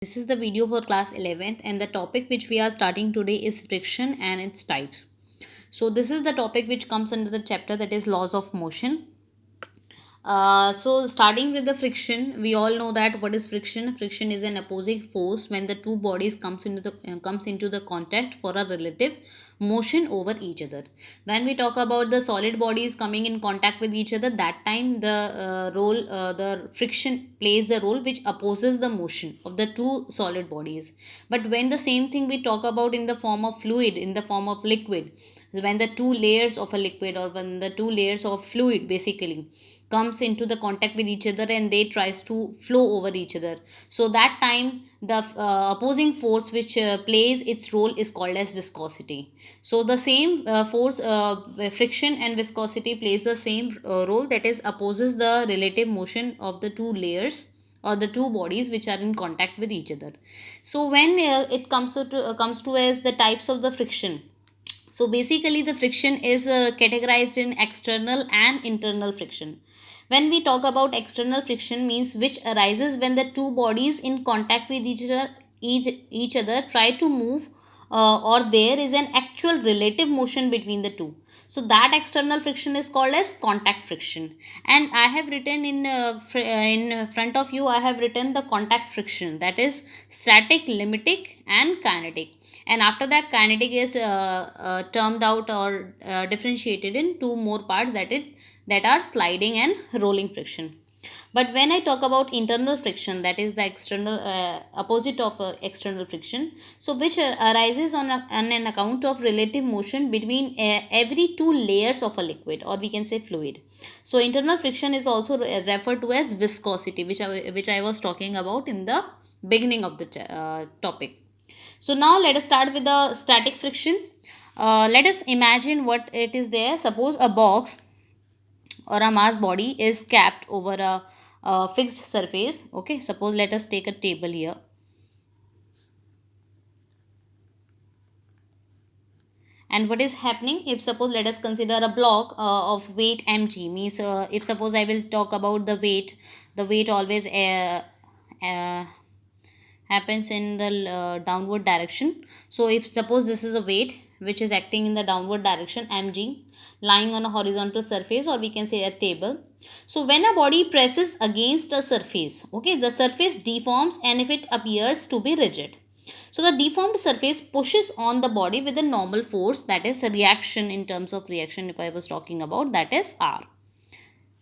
This is the video for class 11th, and the topic which we are starting today is friction and its types. So this is the topic which comes under the chapter that is laws of motion. So starting with the friction, we all know that what is friction. Friction is an opposing force when the two bodies comes into the contact for a relative motion over each other. When we talk about the solid bodies coming in contact with each other, that time the friction plays the role which opposes the motion of the two solid bodies. But when the same thing we talk about in the form of fluid, in the form of liquid, when the two layers of a liquid or when the two layers of fluid basically comes into the contact with each other and they tries to flow over each other, so that time the opposing force which plays its role is called as viscosity. So the same force, friction and viscosity plays the same role, that is opposes the relative motion of the two layers or the two bodies which are in contact with each other. So when it comes to as the types of the friction, so basically the friction is categorized in external and internal friction. When we talk about external friction, means which arises when the two bodies in contact with each other try to move, or there is an actual relative motion between the two. So that external friction is called as contact friction. And I have written in front of you, I have written the contact friction, that is static, limitic and kinetic. And after that, kinetic is termed out or differentiated in two more parts, that are sliding and rolling friction. But when I talk about internal friction, that is the external opposite of external friction, so which arises on an account of relative motion between every two layers of a liquid, or we can say fluid. So internal friction is also referred to as viscosity, which I was talking about in the beginning of the topic. So now let us start with the static friction. Let us imagine what it is there. Suppose a box or a mass body is capped over a fixed surface. Okay, suppose let us take a table here. And what is happening, if suppose let us consider a block of weight mg, means if suppose I will talk about the weight always uh, happens in the downward direction. So if suppose this is a weight which is acting in the downward direction mg, lying on a horizontal surface, or we can say a table. So when a body presses against a surface, okay, the surface deforms and if it appears to be rigid, so the deformed surface pushes on the body with a normal force, that is a reaction. In terms of reaction, if I was talking about, that is r.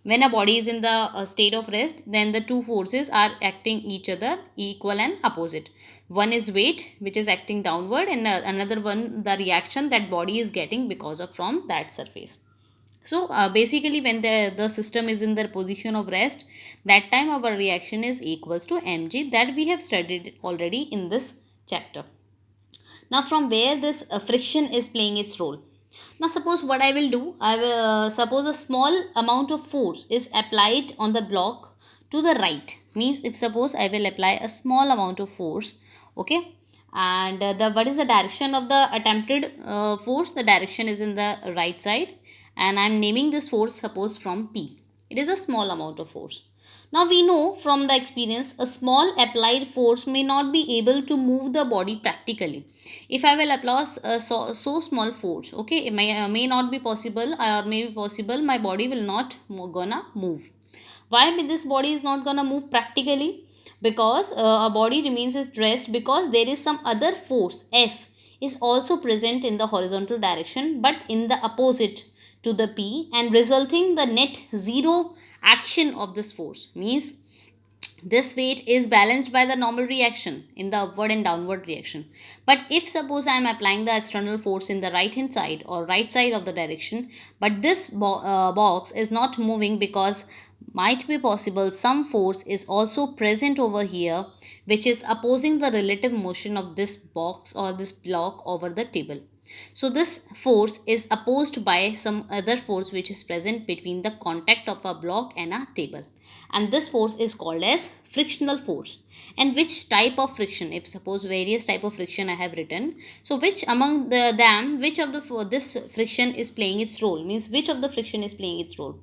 When a body is in the state of rest, then the two forces are acting each other equal and opposite. One is weight which is acting downward, and another one the reaction that body is getting because of from that surface. So basically when the system is in the position of rest, that time our reaction is equals to mg, that we have studied already in this chapter. Now from where this friction is playing its role. Now suppose what I will do, I will suppose a small amount of force is applied on the block to the right, means if suppose I will apply a small amount of force, okay, and the what is the direction of the attempted force, the direction is in the right side, and I am naming this force suppose from p. It is a small amount of force. Now we know from the experience a small applied force may not be able to move the body practically. If I will apply so small force, okay, it may not be possible, or may be possible my body will not gonna move. Why this body is not gonna move practically? Because a body remains at rest because there is some other force F is also present in the horizontal direction but in the opposite to the P, and resulting the net zero action of this force, means this weight is balanced by the normal reaction in the upward and downward reaction. But if suppose I am applying the external force in the right hand side or right side of the direction, but this box is not moving because might be possible some force is also present over here which is opposing the relative motion of this box or this block over the table. So this force is opposed by some other force which is present between the contact of a block and a table, and this force is called as frictional force. And which type of friction, if suppose various type of friction I have written, so which among them, which of the this friction is playing its role, means which of the friction is playing its role.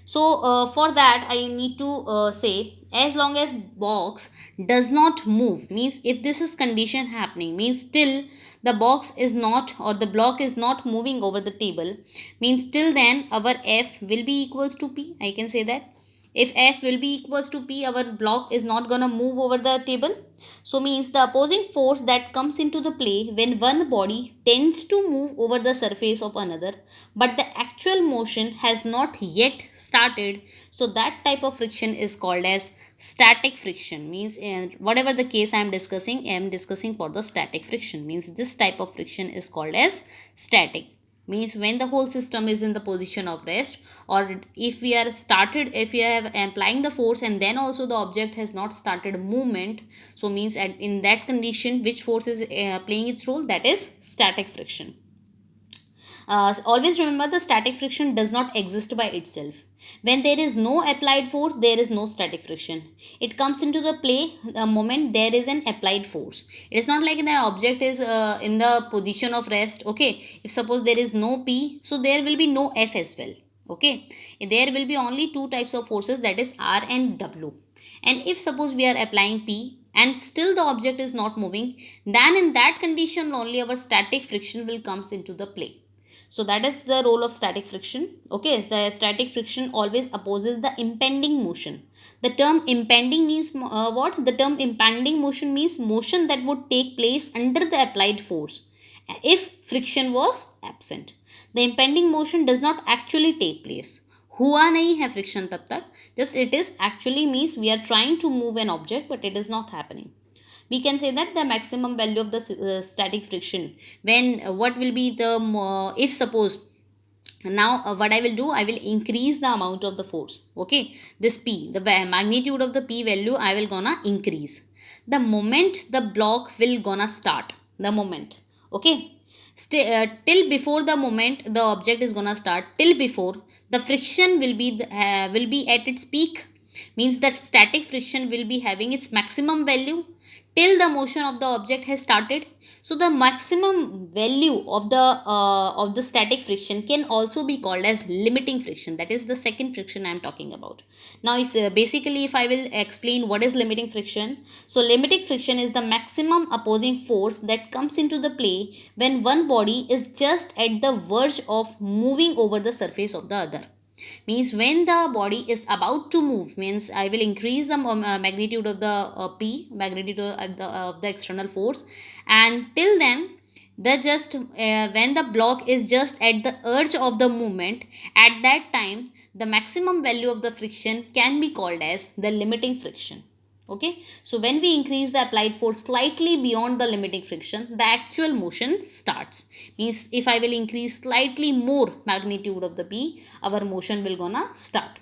So for that I need to say, as long as box does not move, means if this is condition happening, means still the box is not, or the block is not moving over the table, means till then our F will be equals to P. I can say that if F will be equals to P, our block is not gonna move over the table. So means the opposing force that comes into the play when one body tends to move over the surface of another, but the actual motion has not yet started, so that type of friction is called as static friction. Means whatever the case I am discussing for the static friction, means this type of friction is called as static. Means when the whole system is in the position of rest, or if we are started, if we are applying the force and then also the object has not started movement, so means in that condition which force is playing its role, that is static friction. Always remember, the static friction does not exist by itself. When there is no applied force, there is no static friction. It comes into the play the moment there is an applied force. It is not like the object is in the position of rest. Okay, if suppose there is no P, so there will be no F as well. Okay, there will be only two types of forces, that is R and W. And if suppose we are applying P and still the object is not moving, then in that condition only our static friction will comes into the play. So that is the role of static friction. Okay, the static friction always opposes the impending motion. The term impending means what? The term impending motion means motion that would take place under the applied force if friction was absent. The impending motion does not actually take place. हुआ नहीं है friction तब तक, just it is actually means we are trying to move an object but it is not happening. We can say that the maximum value of the static friction, when what will be the if suppose now what I will do, I will increase the amount of the force. Okay, this P, the magnitude of the P value I will gonna increase the moment the block will gonna start. The moment, okay, till before the moment the object is gonna start, till before the friction will be at its peak, means that static friction will be having its maximum value till the motion of the object has started. So the maximum value of the static friction can also be called as limiting friction. That is the second friction I am talking about. Now it's basically, if I will explain what is limiting friction, so limiting friction is the maximum opposing force that comes into the play when one body is just at the verge of moving over the surface of the other. Means when the body is about to move, means I will increase the magnitude of the P, magnitude of the external force, and till then the just when the block is just at the edge of the movement, at that time the maximum value of the friction can be called as the limiting friction. Okay, so when we increase the applied force slightly beyond the limiting friction, the actual motion starts. Means if I will increase slightly more magnitude of the P, our motion will gonna start.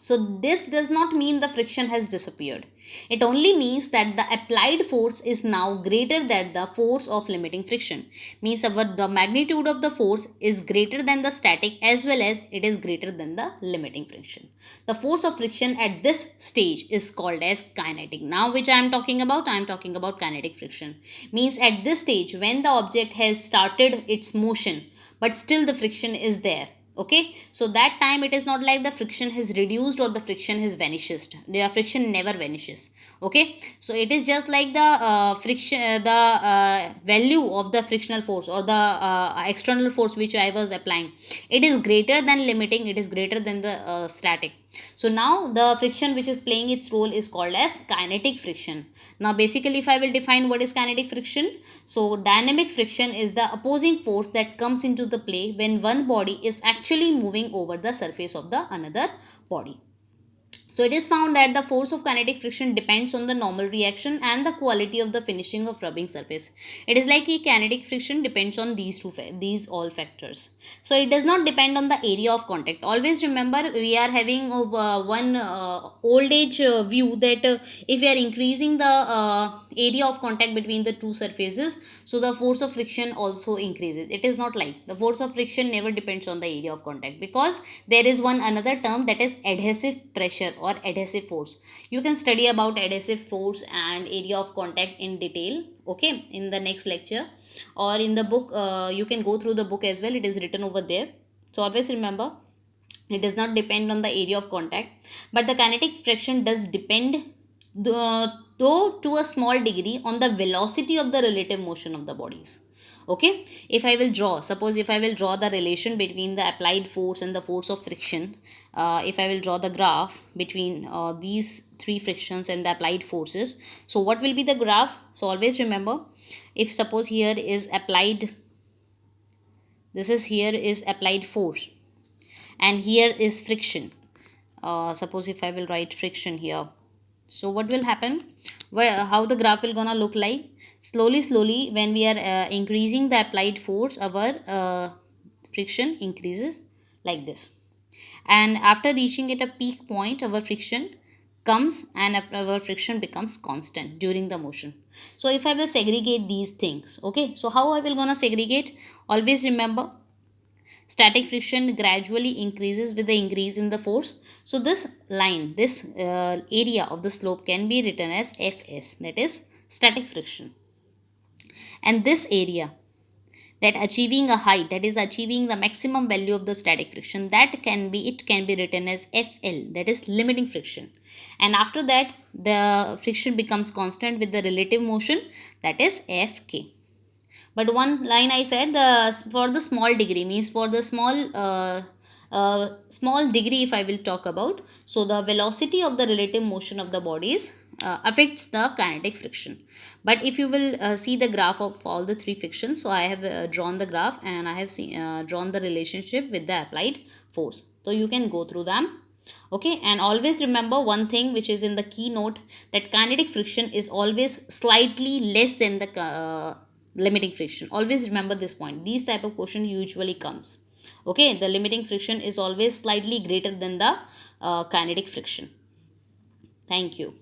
So this does not mean the friction has disappeared. It only means that the applied force is now greater than the force of limiting friction. Means the magnitude of the force is greater than the static, as well as it is greater than the limiting friction. The force of friction at this stage is called as kinetic. Now which I am talking about kinetic friction. Means at this stage when the object has started its motion but still the friction is there. Okay, so that time it is not like the friction has reduced or the friction has vanished. The friction never vanishes. Okay, so it is just like the friction the value of the frictional force or the external force which I was applying, it is greater than limiting, it is greater than the static. So now the friction which is playing its role is called as kinetic friction. Now basically, if I will define what is kinetic friction, so dynamic friction is the opposing force that comes into the play when one body is actually moving over the surface of the another body. So it is found that the force of kinetic friction depends on the normal reaction and the quality of the finishing of rubbing surface. It is like a kinetic friction depends on these all factors. So it does not depend on the area of contact. Always remember, we are having one old age view that if we are increasing the area of contact between the two surfaces, so the force of friction also increases. It is not like the force of friction never depends on the area of contact, because there is one another term, that is adhesive pressure or adhesive force. You can study about adhesive force and area of contact in detail, okay, in the next lecture, or in the book. You can go through the book as well, it is written over there. So always remember, It does not depend on the area of contact, but the kinetic friction does depend, though to a small degree, on the velocity of the relative motion of the bodies. Okay, if I will draw, suppose if I will draw the relation between the applied force and the force of friction, if I will draw the graph between these three frictions and the applied forces, so what will be the graph? So always remember, if suppose here is applied, this is here is applied force, and here is friction. Suppose if I will write friction here, so what will happen, where how the graph will gonna look like? Slowly when we are increasing the applied force, our friction increases like this, and after reaching at a peak point, our friction comes and our friction becomes constant during the motion. So if I will segregate these things, okay, so how I will gonna segregate? Always remember, static friction gradually increases with the increase in the force. So this line, this area of the slope can be written as Fs, that is static friction. And this area, that achieving a height, that is achieving the maximum value of the static friction, that can be, it can be written as Fl, that is limiting friction. And after that, the friction becomes constant with the relative motion, that is Fk. But one line I said, the for the small degree, means for the small degree, if I will talk about, so the velocity of the relative motion of the bodies affects the kinetic friction. But if you will see the graph of all the three frictions, so I have drawn the graph, and I have drawn the relationship with the applied force, so you can go through them. Okay, and always remember one thing which is in the keynote, that kinetic friction is always slightly less than the limiting friction. Always remember this point, these type of question usually comes. Okay, the limiting friction is always slightly greater than the kinetic friction. Thank you.